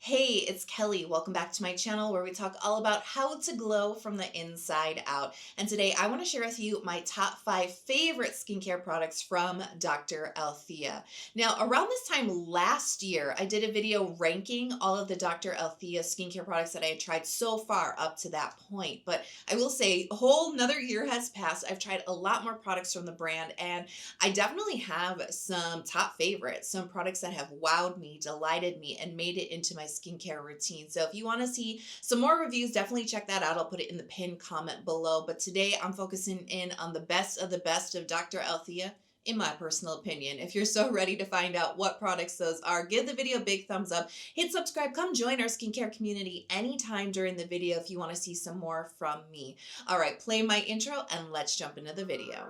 Hey, it's Kelly. Welcome back to my channel where we talk all about how to glow from the inside out. And today I want to share with you my top 5 favorite skincare products from Dr. Althea. Now, around this time last year, I did a video ranking all of the Dr. Althea skincare products that I had tried so far up to that point. But I will say a whole another year has passed. I've tried a lot more products from the brand, and I definitely have some top favorites, some products that have wowed me, delighted me, and made it into my skincare routine. So if you want to see some more reviews, definitely check that out. I'll put it in the pinned comment below. But today I'm focusing in on the best of Dr. Althea, in my personal opinion. If you're so ready to find out what products those are, give the video a big thumbs up, hit subscribe, come join our skincare community anytime during the video if you want to see some more from me. All right, play my intro and let's jump into the video.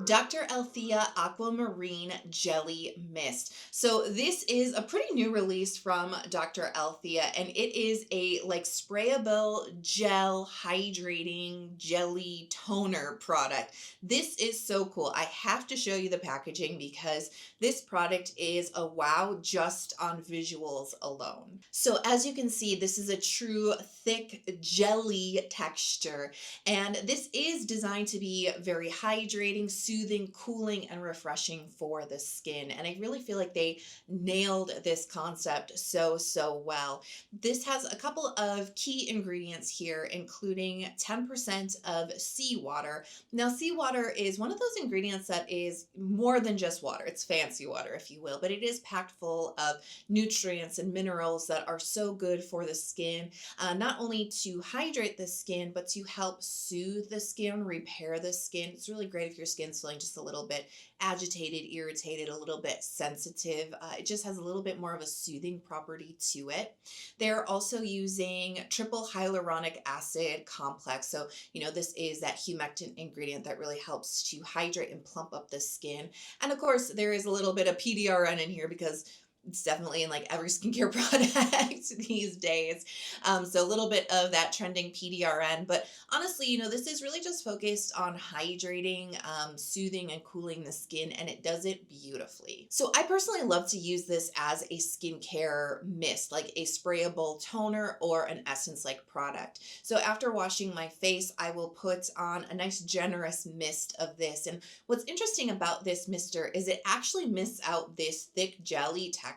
Dr. Althea Aquamarine Jelly Mist. So this is a pretty new release from Dr. Althea, and it is a sprayable gel hydrating jelly toner product. This is so cool. I have to show you the packaging because this product is a wow just on visuals alone. So as you can see, this is a true thick jelly texture, and this is designed to be very hydrating, soothing, cooling, and refreshing for the skin. And I really feel like they nailed this concept so well. This has a couple of key ingredients here, including 10% of seawater. Now, seawater is one of those ingredients that is more than just water. It's fancy water, if you will, but it is packed full of nutrients and minerals that are so good for the skin, not only to hydrate the skin, but to help soothe the skin, repair the skin. It's really great if your skin's feeling just a little bit agitated, irritated, a little bit sensitive. It just has a little bit more of a soothing property to it. They're also using triple hyaluronic acid complex. So, this is that humectant ingredient that really helps to hydrate and plump up the skin. And of course, there is a little bit of PDRN in here because it's definitely in every skincare product these days. So a little bit of that trending PDRN, but honestly, this is really just focused on hydrating, soothing, and cooling the skin, and it does it beautifully. So I personally love to use this as a skincare mist, like a sprayable toner or an essence-like product. So after washing my face, I will put on a nice generous mist of this. And what's interesting about this mister is it actually mists out this thick jelly texture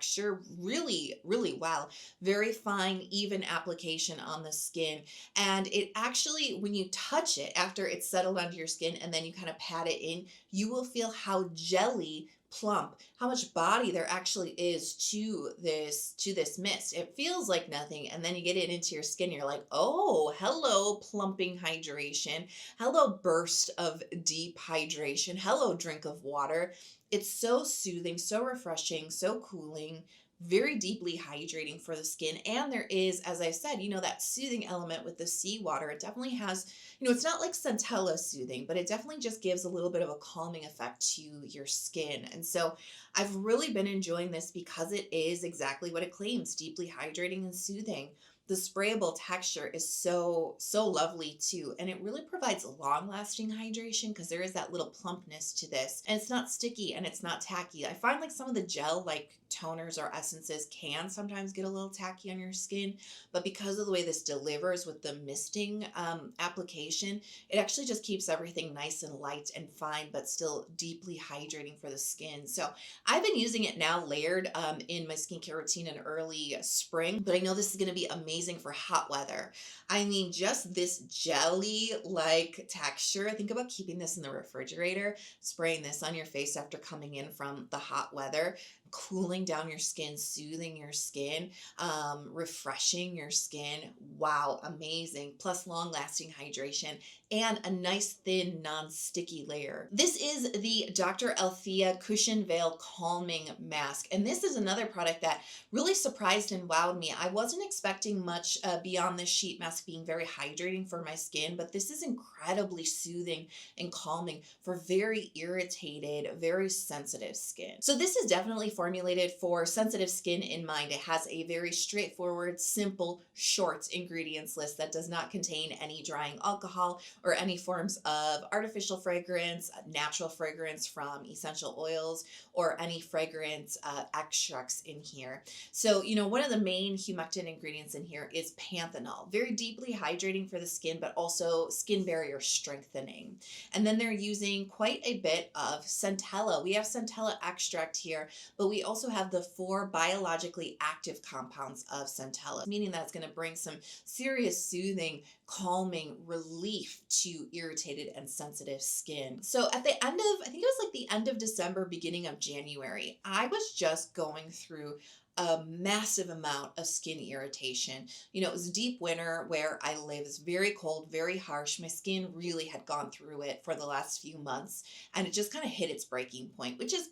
really well. Very fine, even application on the skin. And it actually, when you touch it after it's settled onto your skin and then you kind of pat it in, you will feel how jelly plump, how much body there actually is to this mist. It feels like nothing, and then you get it into your skin, you're like, oh, hello plumping hydration, hello burst of deep hydration, hello drink of water. It's so soothing, so refreshing, so cooling, very deeply hydrating for the skin. And there is, as I said, that soothing element with the seawater. It definitely has, it's not like centella soothing, but it definitely just gives a little bit of a calming effect to your skin. And so I've really been enjoying this because it is exactly what it claims, deeply hydrating and soothing. The sprayable texture is so lovely too, and it really provides long-lasting hydration because there is that little plumpness to this, and it's not sticky and it's not tacky. I find some of the gel toners or essences can sometimes get a little tacky on your skin, but because of the way this delivers with the misting application, it actually just keeps everything nice and light and fine, but still deeply hydrating for the skin. So I've been using it now layered in my skincare routine in early spring, but I know this is going to be amazing for hot weather. I mean, just this jelly-like texture. Think about keeping this in the refrigerator, spraying this on your face after coming in from the hot weather, cooling down your skin, soothing your skin, refreshing your skin. Wow, amazing. Plus long-lasting hydration and a nice thin non-sticky layer. This is the Dr. Althea Cushion Veil Calming Mask, and this is another product that really surprised and wowed me. I wasn't expecting much beyond this sheet mask being very hydrating for my skin, but this is incredibly soothing and calming for very irritated, very sensitive skin. So this is definitely formulated for sensitive skin in mind. It has a very straightforward, simple, short ingredients list that does not contain any drying alcohol or any forms of artificial fragrance, natural fragrance from essential oils, or any fragrance extracts in here. So, one of the main humectant ingredients in here is panthenol, very deeply hydrating for the skin, but also skin barrier strengthening. And then they're using quite a bit of centella. We have centella extract here, but we also have the 4 biologically active compounds of centella, meaning that it's going to bring some serious soothing, calming relief to irritated and sensitive skin. So at the end of, I think it was like the end of December, beginning of January, I was just going through a massive amount of skin irritation. It was deep winter where I live. It's very cold, very harsh. My skin really had gone through it for the last few months, and it just kind of hit its breaking point, which is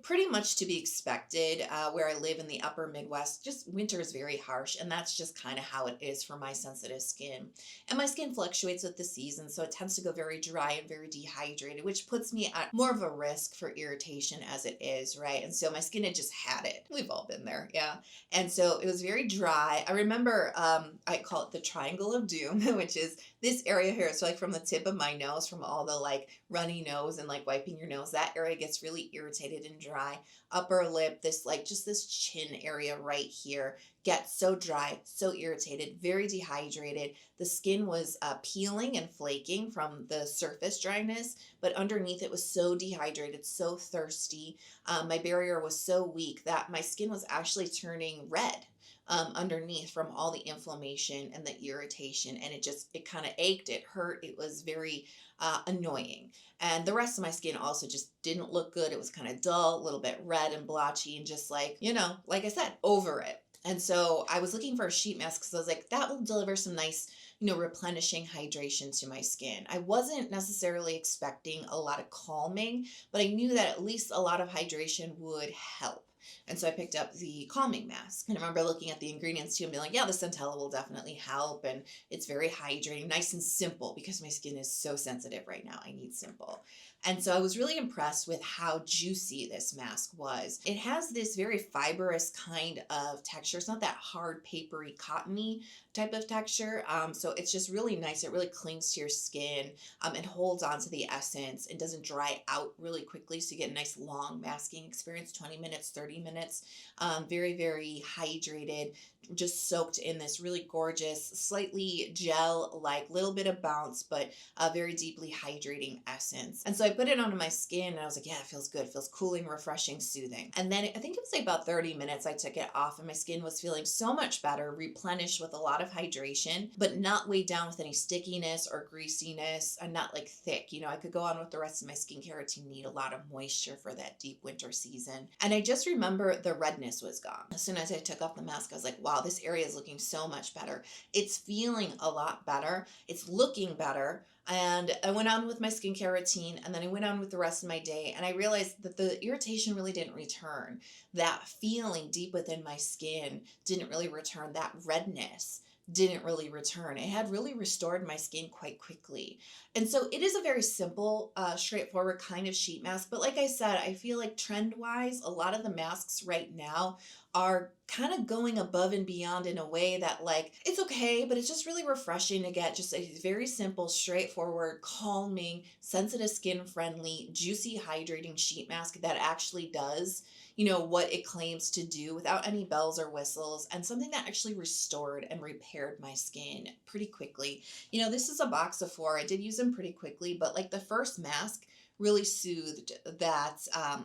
pretty much to be expected. Where I live in the upper Midwest, just winter is very harsh, and that's just kind of how it is for my sensitive skin. And my skin fluctuates with the season, so it tends to go very dry and very dehydrated, which puts me at more of a risk for irritation as it is, right? And so my skin had just had it. We've all been there, yeah. And so it was very dry. I remember I call it the triangle of doom, which is this area here. So like from the tip of my nose, from all the like runny nose and like wiping your nose, that area gets really irritated and dry. Upper lip, this like just this chin area right here gets so dry, so irritated, very dehydrated. The skin was peeling and flaking from the surface dryness, but underneath it was so dehydrated, so thirsty. My barrier was so weak that my skin was actually turning red. Underneath from all the inflammation and the irritation, and it kind of ached, it hurt, it was very annoying. And the rest of my skin also just didn't look good. It was kind of dull, a little bit red and blotchy, and just like, like I said, over it. And so I was looking for a sheet mask because I was like, that will deliver some nice, replenishing hydration to my skin. I wasn't necessarily expecting a lot of calming, but I knew that at least a lot of hydration would help. And so I picked up the calming mask. And I remember looking at the ingredients too and being like, yeah, the centella will definitely help. And it's very hydrating, nice and simple, because my skin is so sensitive right now. I need simple. And so I was really impressed with how juicy this mask was. It has this very fibrous kind of texture. It's not that hard, papery, cottony type of texture. So it's just really nice. It really clings to your skin and holds on to the essence and doesn't dry out really quickly. So you get a nice long masking experience, 20 minutes, 30 minutes. Very, very hydrated, just soaked in this really gorgeous, slightly gel-like, little bit of bounce, but a very deeply hydrating essence. And so I put it onto my skin and I was like, yeah, it feels good. It feels cooling, refreshing, soothing. And then I think it was like about 30 minutes I took it off and my skin was feeling so much better, replenished with a lot of hydration, but not weighed down with any stickiness or greasiness, and not like thick. I could go on with the rest of my skincare to need a lot of moisture for that deep winter season. And I just remember the redness was gone. As soon as I took off the mask, I was like, wow, this area is looking so much better. It's feeling a lot better. It's looking better. And I went on with my skincare routine, and then I went on with the rest of my day, and I realized that the irritation really didn't return. That feeling deep within my skin didn't really return. That redness didn't really return. It had really restored my skin quite quickly. And so it is a very simple, straightforward kind of sheet mask. But like I said, I feel like trend-wise, a lot of the masks right now are kind of going above and beyond in a way that, like, it's okay, but it's just really refreshing to get just a very simple, straightforward, calming, sensitive skin friendly, juicy, hydrating sheet mask that actually does what it claims to do without any bells or whistles, and something that actually restored and repaired my skin pretty quickly. This is a box of 4. I did use them pretty quickly, but like the first mask really soothed that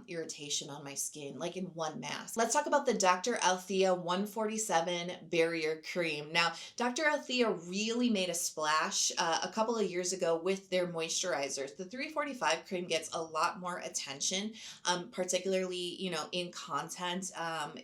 irritation on my skin, like in one mask. Let's talk about the Dr. Althea 147 Barrier Cream. Now, Dr. Althea really made a splash a couple of years ago with their moisturizers. The 345 cream gets a lot more attention, particularly, in content.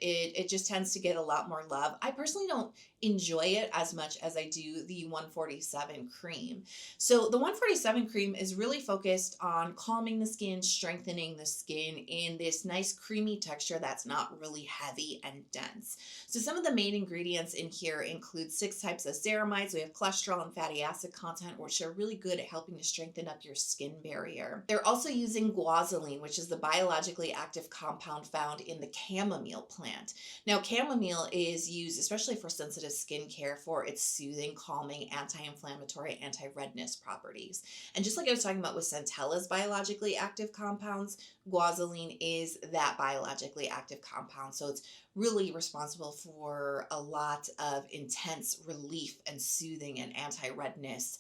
It just tends to get a lot more love. I personally don't enjoy it as much as I do the 147 cream. So the 147 cream is really focused on calming calming the skin, strengthening the skin in this nice creamy texture that's not really heavy and dense. So some of the main ingredients in here include 6 types of ceramides. We have cholesterol and fatty acid content, which are really good at helping to strengthen up your skin barrier. They're also using guanidine, which is the biologically active compound found in the chamomile plant. Now, chamomile is used especially for sensitive skincare for its soothing, calming, anti-inflammatory, anti-redness properties. And just like I was talking about with centella's biologically active compounds, guanidine is that biologically active compound. So it's really responsible for a lot of intense relief and soothing and anti-redness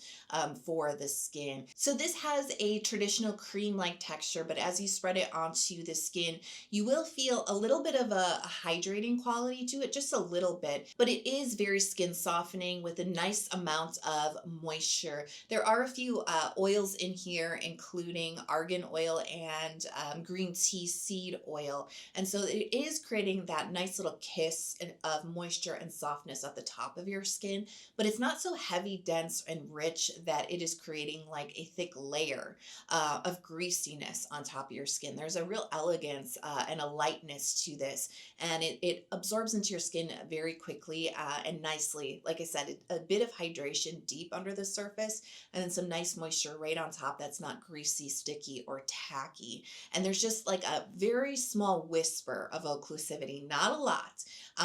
for the skin. So this has a traditional cream-like texture, but as you spread it onto the skin, you will feel a little bit of a hydrating quality to it, just a little bit, but it is very skin softening with a nice amount of moisture. There are a few oils in here, including argan oil and green tea seed oil. And so it is creating that nice little kiss of moisture and softness at the top of your skin, but it's not so heavy, dense, and rich that it is creating like a thick layer of greasiness on top of your skin. There's a real elegance and a lightness to this, and it absorbs into your skin very quickly and nicely. Like I said, a bit of hydration deep under the surface, and then some nice moisture right on top that's not greasy, sticky, or tacky. And there's just like a very small whisper of occlusivity, not a lot,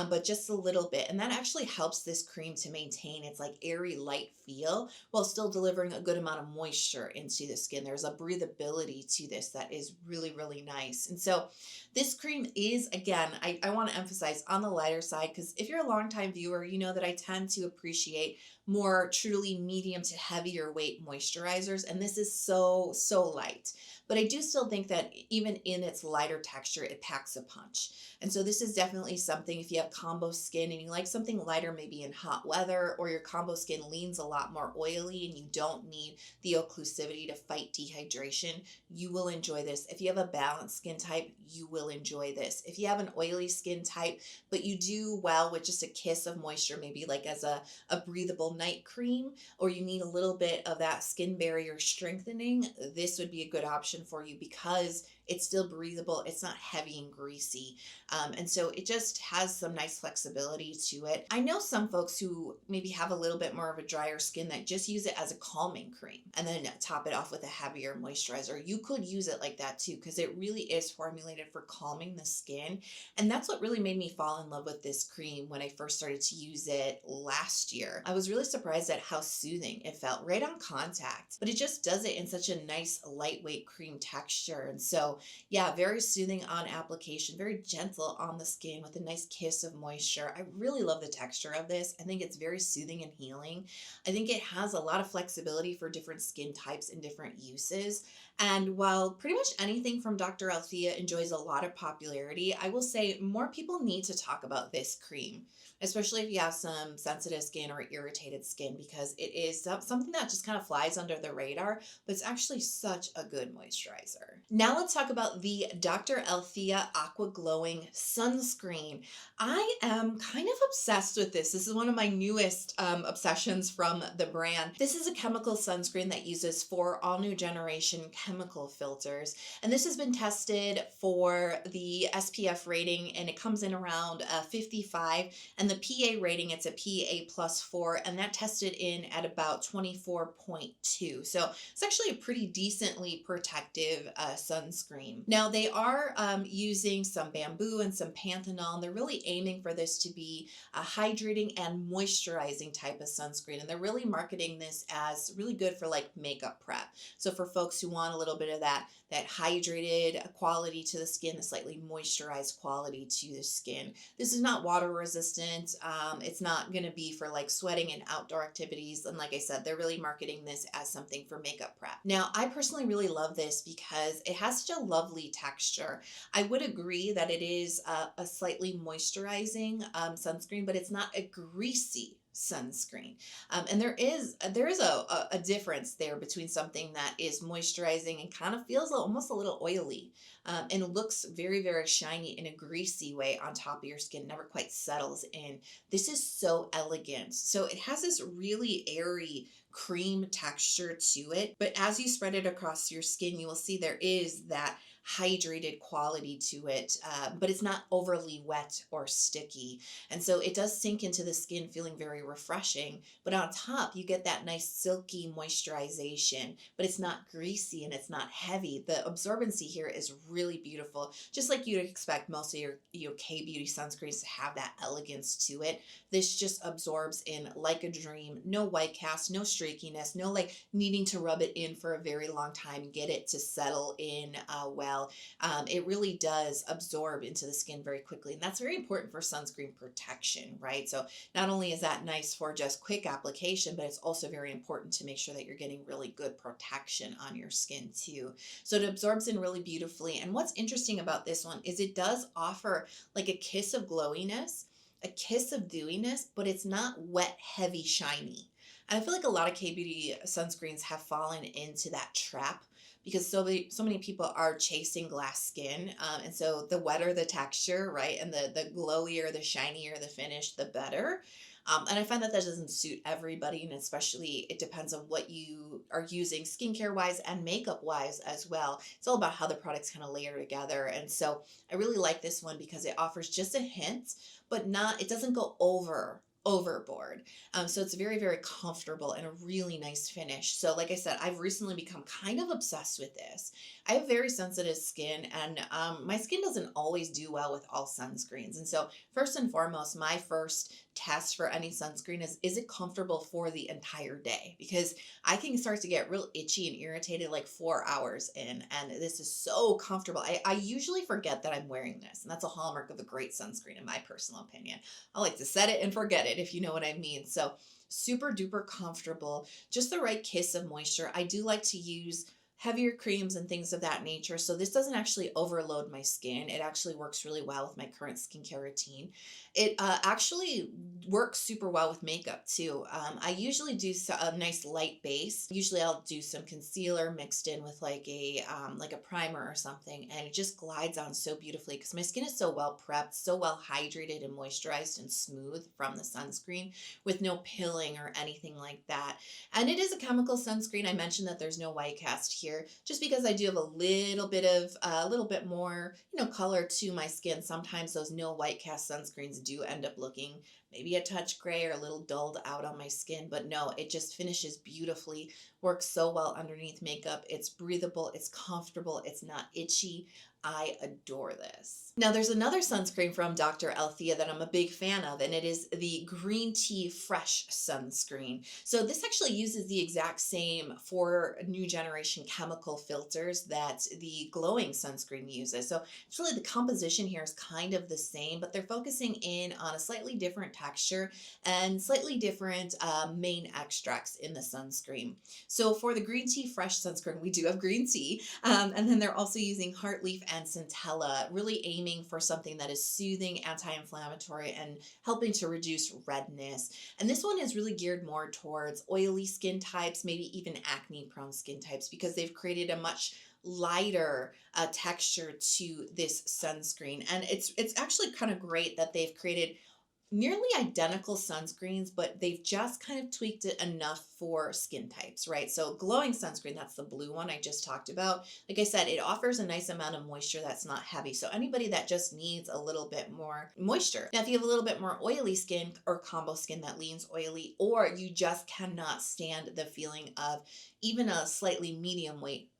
but just a little bit. And that actually helps this cream to maintain its like airy, light feel while still delivering a good amount of moisture into the skin. There's a breathability to this that is really, really nice. And so this cream is, again, I want to emphasize on the lighter side, because if you're a longtime viewer, you know that I tend to appreciate more truly medium to heavier weight moisturizers, and this is so light. But I do still think that even in its lighter texture, it packs a punch. And so this is definitely something, if you have combo skin and you like something lighter, maybe in hot weather, or your combo skin leans a lot more oily and you don't need the occlusivity to fight dehydration, you will enjoy this. If you have a balanced skin type, you will enjoy this. If you have an oily skin type, but you do well with just a kiss of moisture, maybe like as a breathable night cream, or you need a little bit of that skin barrier strengthening, this would be a good option for you because it's still breathable. It's not heavy and greasy. And so it just has some nice flexibility to it. I know some folks who maybe have a little bit more of a drier skin that just use it as a calming cream and then top it off with a heavier moisturizer. You could use it like that too, because it really is formulated for calming the skin. And that's what really made me fall in love with this cream when I first started to use it last year. I was really surprised at how soothing it felt right on contact, but it just does it in such a nice lightweight cream texture. And so yeah, very soothing on application, very gentle on the skin with a nice kiss of moisture. I really love the texture of this. I think it's very soothing and healing. I think it has a lot of flexibility for different skin types and different uses. And while pretty much anything from Dr. Althea enjoys a lot of popularity, I will say more people need to talk about this cream, especially if you have some sensitive skin or irritated skin, because it is something that just kind of flies under the radar, but it's actually such a good moisturizer. Now let's talk about the Dr. Althea Aqua Glowing Sunscreen. I am kind of obsessed with this. This is one of my newest obsessions from the brand. This is a chemical sunscreen that uses 4 all-new generation chemical filters, and this has been tested for the SPF rating, and it comes in around 55, and the PA rating, it's a PA plus 4, and that tested in at about 24.2. So it's actually a pretty decently protective sunscreen. Now they are using some bamboo and some panthenol, and they're really aiming for this to be a hydrating and moisturizing type of sunscreen, and they're really marketing this as really good for like makeup prep. So for folks who want a little bit of that hydrated quality to the skin, the slightly moisturized quality to the skin. This is not water resistant. It's not going to be for like sweating and outdoor activities. And like I said, they're really marketing this as something for makeup prep. Now, I personally really love this because it has such a lovely texture. I would agree that it is a slightly moisturizing sunscreen, but it's not a greasy sunscreen. And there is a difference there between something that is moisturizing and kind of feels almost a little oily, and looks very shiny in a greasy way on top of your skin, never quite settles in. This is so elegant. So it has this really airy cream texture to it, but as you spread it across your skin, you will see there is that hydrated quality to it, but it's not overly wet or sticky. And so it does sink into the skin feeling very refreshing, but on top you get that nice silky moisturization, but it's not greasy and it's not heavy. The absorbency here is really beautiful, just like you'd expect most of your K-beauty sunscreens to have that elegance to it. This just absorbs in like a dream. No white cast, no streakiness, no like needing to rub it in for a very long time, get it to settle in well. It really does absorb into the skin very quickly. And that's very important for sunscreen protection, right? So not only is that nice for just quick application, but it's also very important to make sure that you're getting really good protection on your skin too. So it absorbs in really beautifully. And what's interesting about this one is it does offer like a kiss of glowiness, a kiss of dewiness, but it's not wet, heavy, shiny. And I feel like a lot of K-beauty sunscreens have fallen into that trap because so many people are chasing glass skin. And so the wetter the texture, right, and the glowier, the shinier the finish, the better. And I find that doesn't suit everybody, and especially it depends on what you are using skincare wise and makeup wise as well. It's all about how the products kind of layer together. And so I really like this one because it offers just a hint, but it doesn't go overboard. So it's very comfortable and a really nice finish. So like I said, I've recently become kind of obsessed with this. I have very sensitive skin, and my skin doesn't always do well with all sunscreens. And so first and foremost, my first test for any sunscreen is it comfortable for the entire day? Because I can start to get real itchy and irritated like 4 hours in, and this is so comfortable. I usually forget that I'm wearing this, and that's a hallmark of a great sunscreen in my personal opinion. I like to set it and forget it, if you know what I mean. So super duper comfortable, just the right kiss of moisture. I do like to use heavier creams and things of that nature. So this doesn't actually overload my skin. It actually works really well with my current skincare routine. It actually works super well with makeup too. I usually do a nice light base. Usually I'll do some concealer mixed in with like a primer or something, and it just glides on so beautifully because my skin is so well prepped, so well hydrated and moisturized and smooth from the sunscreen with no pilling or anything like that. And it is a chemical sunscreen. I mentioned that there's no white cast here, just because I do have a little bit more, color to my skin. Sometimes those no white cast sunscreens do end up looking maybe a touch gray or a little dulled out on my skin, but no, it just finishes beautifully, works so well underneath makeup. It's breathable, it's comfortable, it's not itchy. I adore this. Now there's another sunscreen from Dr. Althea that I'm a big fan of, and it is the Green Tea Fresh Sunscreen. So this actually uses the exact same 4 new generation chemical filters that the glowing sunscreen uses. So it's really the composition here is kind of the same, but they're focusing in on a slightly different texture and slightly different main extracts in the sunscreen. So for the Green Tea Fresh Sunscreen, we do have green tea, and then they're also using heart leaf and centella, really aiming for something that is soothing, anti-inflammatory, and helping to reduce redness. And this one is really geared more towards oily skin types, maybe even acne-prone skin types, because they've created a much lighter texture to this sunscreen. And it's actually kind of great that they've created nearly identical sunscreens, but they've just kind of tweaked it enough for skin types, right? So glowing sunscreen, that's the blue one I just talked about. Like I said, it offers a nice amount of moisture that's not heavy. So anybody that just needs a little bit more moisture. Now, if you have a little bit more oily skin or combo skin that leans oily, or you just cannot stand the feeling of even a slightly medium weight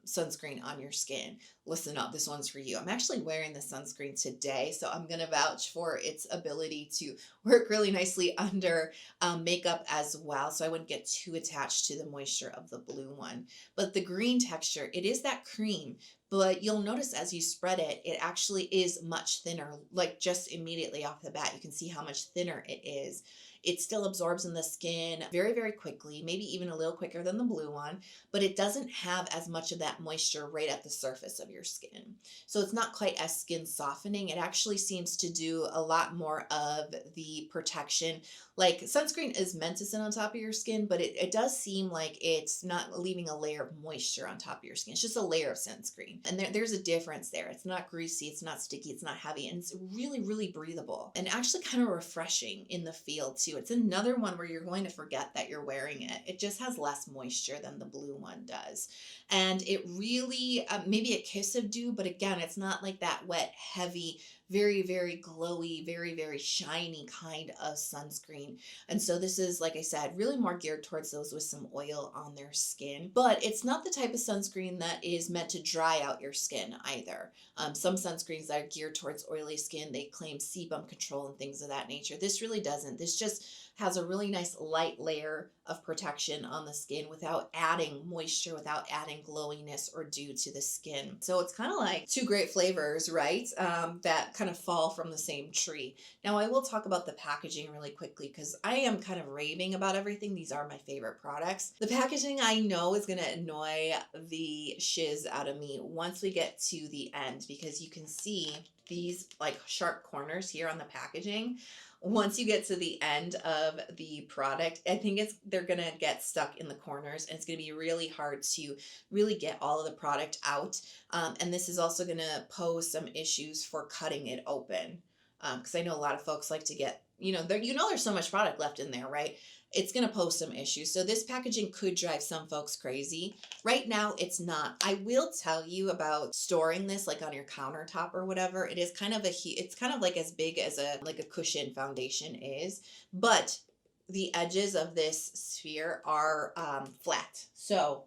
sunscreen on your skin, listen up, this one's for you. I'm actually wearing the sunscreen today, so I'm gonna vouch for its ability to work really nicely under makeup as well, so I wouldn't get too attached to the moisture of the blue one. But the green texture, it is that cream, but you'll notice as you spread it, it actually is much thinner, like just immediately off the bat. You can see how much thinner it is. It still absorbs in the skin very quickly, maybe even a little quicker than the blue one, but it doesn't have as much of that moisture right at the surface of your skin. So it's not quite as skin softening. It actually seems to do a lot more of the protection. Like sunscreen is meant to sit on top of your skin, but it does seem like it's not leaving a layer of moisture on top of your skin. It's just a layer of sunscreen. And there's a difference there. It's not greasy, it's not sticky, it's not heavy, and it's really, really breathable and actually kind of refreshing in the feel too. It's another one where you're going to forget that you're wearing it. It just has less moisture than the blue one does. And it really, maybe a kiss of dew, but again, it's not like that wet, heavy, very, very glowy, very, very shiny kind of sunscreen. And so this is, like I said, really more geared towards those with some oil on their skin. But it's not the type of sunscreen that is meant to dry out your skin either. Some sunscreens that are geared towards oily skin, they claim sebum control and things of that nature. This really doesn't. This just has a really nice light layer of protection on the skin without adding moisture, without adding glowiness or dew to the skin. So it's kind of like two great flavors, right? That kind of fall from the same tree. Now I will talk about the packaging really quickly because I am kind of raving about everything. These are my favorite products. The packaging I know is going to annoy the shiz out of me once we get to the end, because you can see these like sharp corners here on the packaging. Once you get to the end of the product, I think they're gonna get stuck in the corners, and it's gonna be really hard to really get all of the product out. And this is also gonna pose some issues for cutting it open. Because I know a lot of folks like to get, there's so much product left in there, right? It's going to pose some issues. So this packaging could drive some folks crazy. Right now, it's not. I will tell you about storing this like on your countertop or whatever. It is kind of it's kind of like as big as a cushion foundation is, but the edges of this sphere are flat. So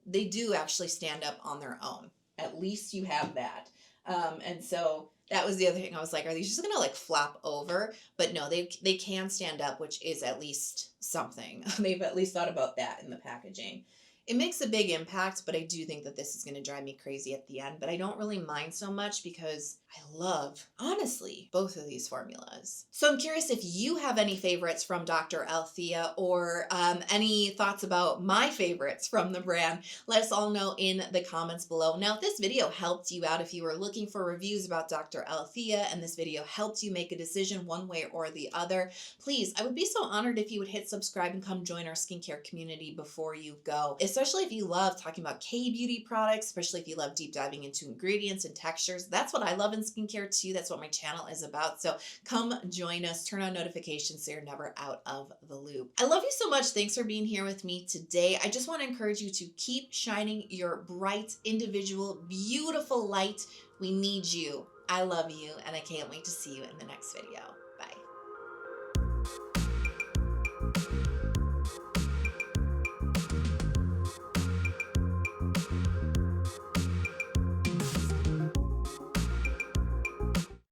they do actually stand up on their own. At least you have that. And so that was the other thing. I was like, are these just gonna like flop over? But no, they can stand up, which is at least something. They've at least thought about that in the packaging. It makes a big impact, but I do think that this is going to drive me crazy at the end. But I don't really mind so much because I love, honestly, both of these formulas. So I'm curious if you have any favorites from Dr. Althea or any thoughts about my favorites from the brand. Let us all know in the comments below. Now, if this video helped you out, if you were looking for reviews about Dr. Althea and this video helped you make a decision one way or the other, please, I would be so honored if you would hit subscribe and come join our skincare community before you go. Especially if you love talking about K-beauty products, especially if you love deep diving into ingredients and textures. That's what I love in skincare too. That's what my channel is about. So come join us, turn on notifications so you're never out of the loop. I love you so much. Thanks for being here with me today. I just want to encourage you to keep shining your bright, individual, beautiful light. We need you. I love you, and I can't wait to see you in the next video. Bye.